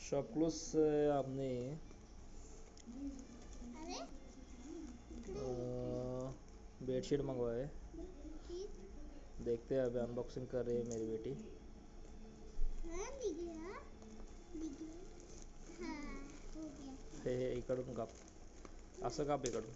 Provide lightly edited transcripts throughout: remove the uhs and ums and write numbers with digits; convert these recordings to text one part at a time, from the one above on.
ShopClues से हमने bedsheet मंगवाए। देखते हैं, अभी अनबॉक्सिंग कर रही है मेरी बेटी। हे इकडून काप, असं काप इकडून।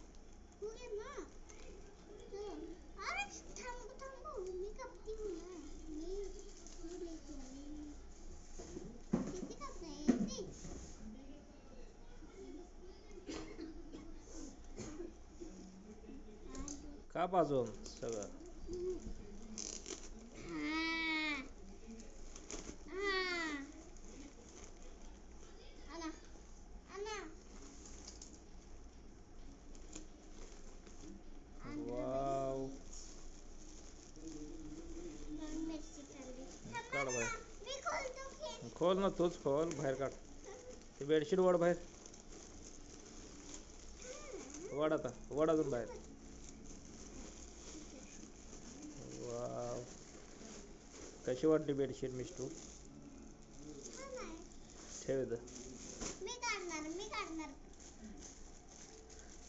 काप अजून सगळं। वाव, काढ बाहेर, खोल ना, तूच खोल, बाहेर काढ। ते बेडशीट वड बाहेर, वड आता, वड अजून बाहेर। वाव, कशी वाटली बेडशीट मिस्टू? ठेव इथं। मी काढणार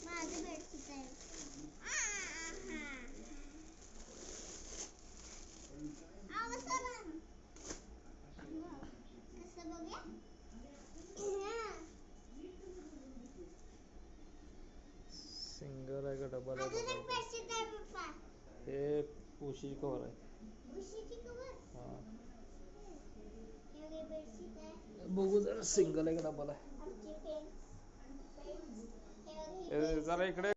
माझं बेडशीट आहे। कसं बघूया? सिंगल आहे का डबल आहे? अजून एक बेडशीट आहे पप्पा। हे उशीची कवर आहे। उशीची कवर? हां, हे बेडशीट आहे। बघू जरा सिंगल आहे का डबल आहे। आमची पेन जरा इकडे